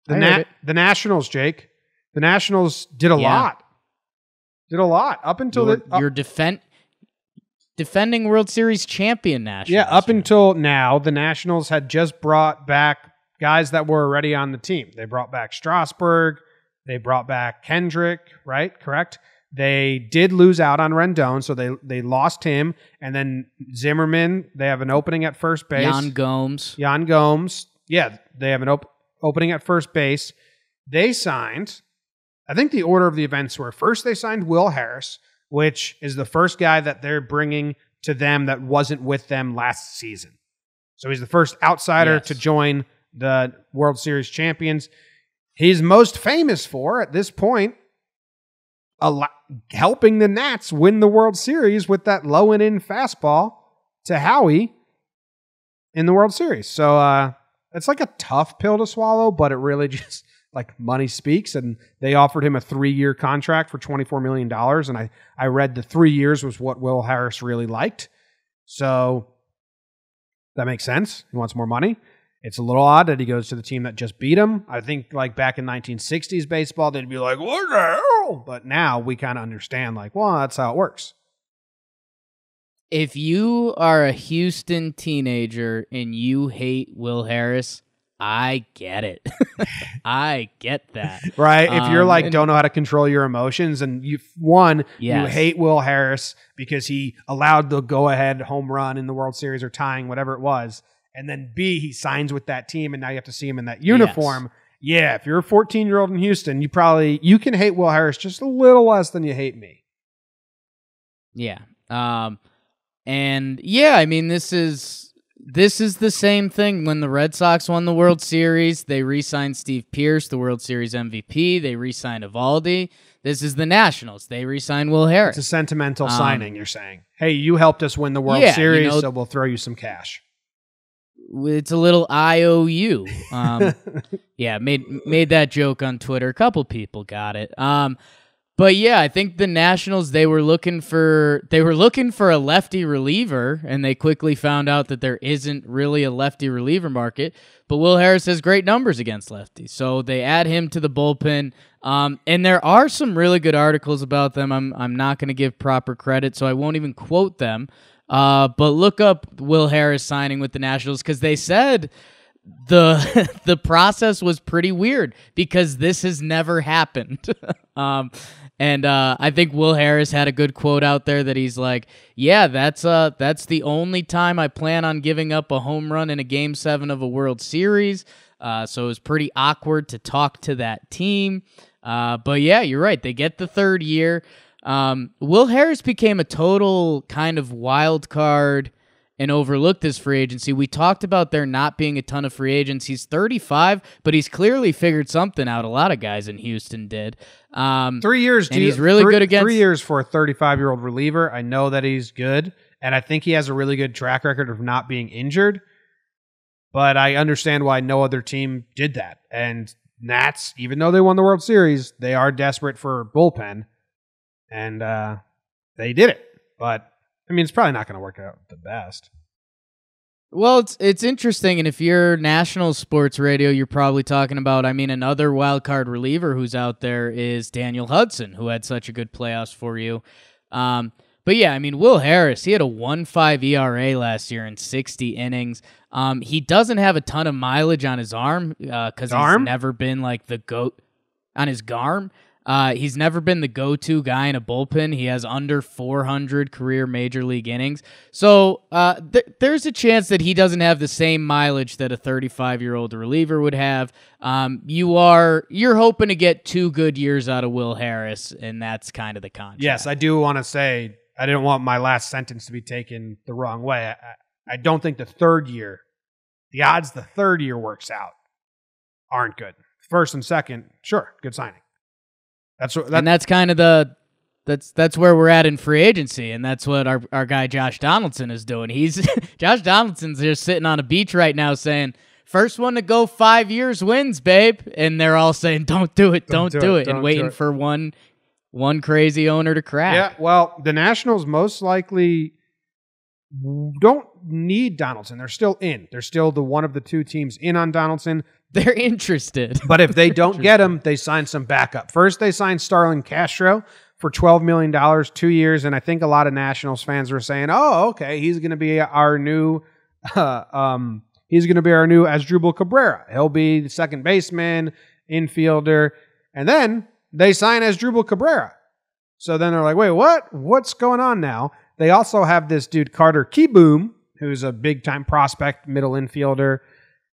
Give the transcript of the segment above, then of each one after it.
The Nationals, Jake. The Nationals did a lot. Did a lot up until you're defending World Series champion Nationals. Yeah, up until now, the Nationals had just brought back guys that were already on the team. They brought back Strasburg. They brought back Kendrick, right? Correct? They did lose out on Rendon, so they lost him. And then Zimmerman, they have an opening at first base. Yan Gomes. Yeah, they have an opening at first base. They signed, I think the order of the events were, first they signed Will Harris, which is the first guy that they're bringing to them that wasn't with them last season. So he's the first outsider to join the World Series champions. He's most famous for, at this point, helping the Nats win the World Series with that low and in fastball to Howie in the World Series. So it's like a tough pill to swallow, but it really just, like, money speaks. And they offered him a 3-year contract for $24 million. And I read the 3 years was what Will Harris really liked. So that makes sense. He wants more money. It's a little odd that he goes to the team that just beat him. I think, like, back in 1960s baseball, they'd be like, what the hell? But now we kind of understand, like, well, that's how it works. If you are a Houston teenager and you hate Will Harris, I get it. I get that. Right? If you're like, don't know how to control your emotions, and you hate Will Harris because he allowed the go-ahead home run in the World Series or tying, whatever it was. And then B, he signs with that team, and now you have to see him in that uniform. Yes. Yeah, if you're a 14-year-old in Houston, you can hate Will Harris just a little less than you hate me. Yeah. And yeah, I mean, this is the same thing. When the Red Sox won the World Series, they re-signed Steve Pearce, the World Series MVP. They re-signed Evaldi. This is the Nationals. They re-signed Will Harris. It's a sentimental signing, you're saying. Hey, you helped us win the World Series, so we'll throw you some cash. It's a little IOU. Yeah, made that joke on Twitter. A couple people got it. But yeah, I think the Nationals, they were looking for a lefty reliever, and they quickly found out that there isn't really a lefty reliever market. But Will Harris has great numbers against lefties, so they add him to the bullpen. And there are some really good articles about them. I'm not going to give proper credit, so I won't even quote them. But look up Will Harris signing with the Nationals, because they said the process was pretty weird because this has never happened. And I think Will Harris had a good quote out there that he's like, yeah, that's the only time I plan on giving up a home run in a Game 7 of a World Series. So it was pretty awkward to talk to that team. But yeah, you're right. They get the third year. Will Harris became a total kind of wild card and overlooked this free agency. We talked about there not being a ton of free agents. He's 35, but he's clearly figured something out. A lot of guys in Houston did. 3 years, and he's really good against 3 years for a 35-year-old reliever. I know that he's good, and I think he has a really good track record of not being injured. But I understand why no other team did that. And Nats, even though they won the World Series, they are desperate for bullpen. And they did it. But, I mean, it's probably not going to work out the best. Well, it's interesting, and if you're national sports radio, you're probably talking about, I mean, another wild card reliever who's out there is Daniel Hudson, who had such a good playoffs for you. But yeah, I mean, Will Harris, he had a 1.5 ERA last year in 60 innings. He doesn't have a ton of mileage on his arm because he's never been like the GOAT on his GARM. He's never been the go-to guy in a bullpen. He has under 400 career major league innings. So there's a chance that he doesn't have the same mileage that a 35-year-old reliever would have. You're hoping to get 2 good years out of Will Harris, and that's kind of the contract. Yes, I do want to say, I didn't want my last sentence to be taken the wrong way. I don't think the odds the third year works out aren't good. First and second, sure, good signing. And that's kind of that's where we're at in free agency, and that's what our guy Josh Donaldson is doing. Josh Donaldson's just sitting on a beach right now saying, first one to go 5 years wins, babe. And they're all saying, don't do it, don't do it, and waiting for one crazy owner to crack. Yeah, well, the Nationals most likely don't need Donaldson. They're still in. They're still the one of the two teams in on Donaldson. They're interested. But if they don't get him, they sign some backup. First, they signed Starlin Castro for $12 million, 2 years, and I think a lot of Nationals fans were saying, "Oh, okay, he's going to be our new, Asdrubal Cabrera. He'll be the second baseman, infielder." And then they sign Asdrubal Cabrera. So then they're like, "Wait, what? What's going on now?" They also have this dude Carter Kieboom, who's a big time prospect, middle infielder.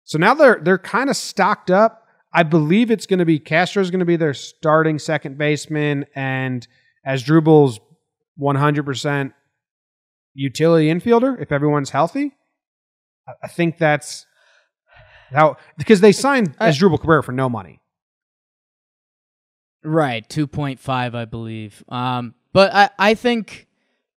So now they're kind of stocked up. I believe it's going to be Castro's going to be their starting second baseman, and Asdrubal's 100% utility infielder if everyone's healthy. I think that's how, because they signed Asdrubal Cabrera for no money. Right, 2.5, I believe. But I think,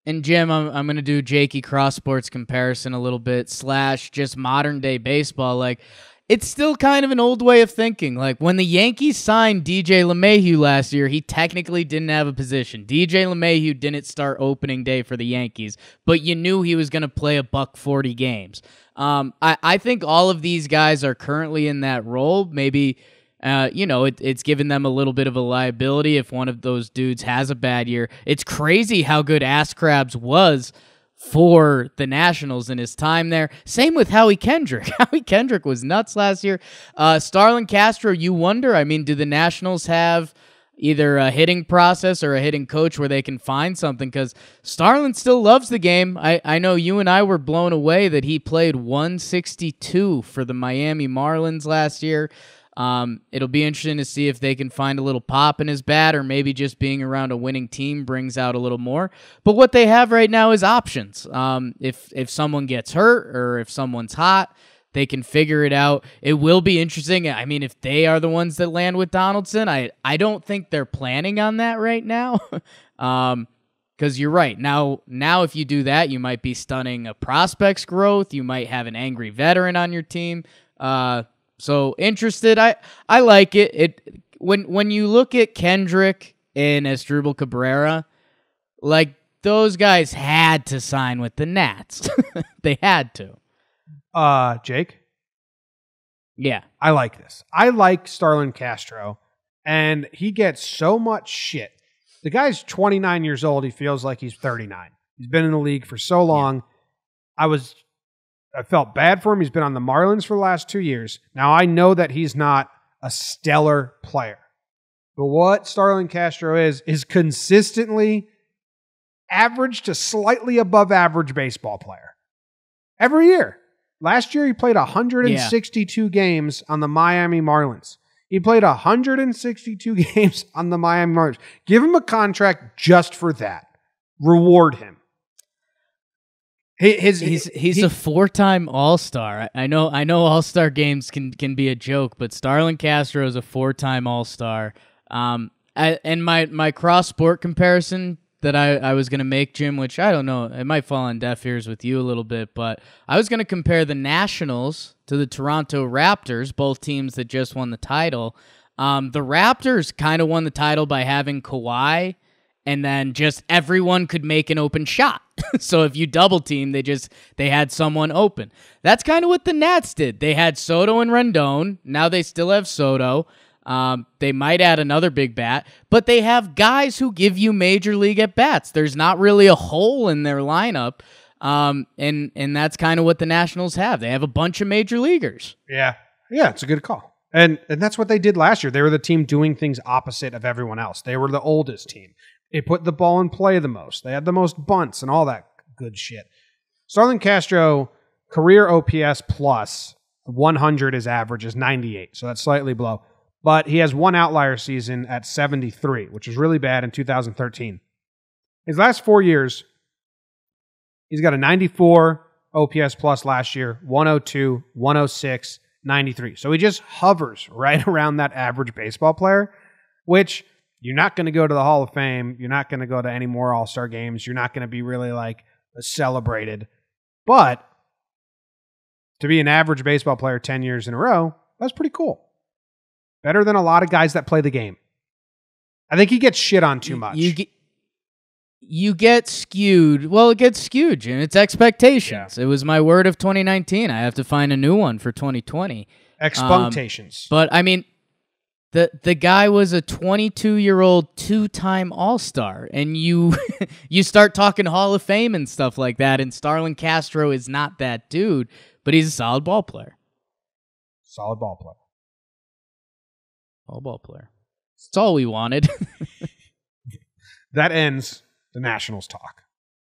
and Jim, I'm going to do Jakey Cross Sports comparison a little bit, / just modern day baseball. Like, it's still kind of an old way of thinking. Like, when the Yankees signed DJ LeMahieu last year, he technically didn't have a position. DJ LeMahieu didn't start opening day for the Yankees, but you knew he was going to play $140 games. I think all of these guys are currently in that role. Maybe, it's given them a little bit of a liability if one of those dudes has a bad year. It's crazy how good Ass Crabs was for the Nationals in his time there. Same with Howie Kendrick. Howie Kendrick was nuts last year. Starlin Castro, you wonder, I mean, do the Nationals have either a hitting process or a hitting coach where they can find something? Because Starlin still loves the game. I know you and I were blown away that he played 162 for the Miami Marlins last year. It'll be interesting to see if they can find a little pop in his bat, or maybe just being around a winning team brings out a little more. But what they have right now is options. If someone gets hurt or if someone's hot, they can figure it out. It will be interesting. I mean, if they are the ones that land with Donaldson, I don't think they're planning on that right now. Because you're right. Now, if you do that, you might be stunning a prospect's growth. You might have an angry veteran on your team. So interested. I like it. When you look at Kendrick and Asdrubal Cabrera, like, those guys had to sign with the Nats. They had to. Jake? Yeah. I like this. I like Starlin Castro, and he gets so much shit. The guy's 29 years old. He feels like he's 39. He's been in the league for so long. Yeah. I felt bad for him. He's been on the Marlins for the last 2 years. Now, I know that he's not a stellar player. But what Starlin Castro is consistently average to slightly above average baseball player. Every year. Last year, he played 162 games on the Miami Marlins. He played 162 games on the Miami Marlins. Give him a contract just for that. Reward him. He's a 4-time All-Star. I know All-Star games can be a joke, but Starlin Castro is a 4-time All-Star. And my cross-sport comparison that I was going to make, Jim, which I don't know, it might fall on deaf ears with you a little bit, but I was going to compare the Nationals to the Toronto Raptors, both teams that just won the title. The Raptors kind of won the title by having Kawhi, and then just everyone could make an open shot. So if you double team, they had someone open. That's kind of what the Nats did. They had Soto and Rendon. Now they still have Soto. They might add another big bat, but they have guys who give you major league at bats. There's not really a hole in their lineup. And that's kind of what the Nationals have. They have a bunch of major leaguers. Yeah. Yeah, it's a good call. And that's what they did last year. They were the team doing things opposite of everyone else. They were the oldest team. They put the ball in play the most. They had the most bunts and all that good shit. Starlin Castro, career OPS plus 100, his average is 98. So that's slightly below. But he has one outlier season at 73, which was really bad in 2013. His last 4 years, he's got a 94 OPS plus last year, 102, 106, 93. So he just hovers right around that average baseball player, which you're not going to go to the Hall of Fame. You're not going to go to any more All-Star games. You're not going to be really like celebrated. But to be an average baseball player 10 years in a row, that's pretty cool. Better than a lot of guys that play the game. I think he gets shit on too much. You get skewed. Well, it gets skewed, Jim. It's expectations. Yeah. It was my word of 2019. I have to find a new one for 2020. Expunctations. But I mean, the guy was a 22-year-old two-time All-Star, and you you start talking Hall of Fame and stuff like that, and Starlin Castro is not that dude, but he's a solid ball player. Solid ball player. All ball player. That's all we wanted. That ends the Nationals talk.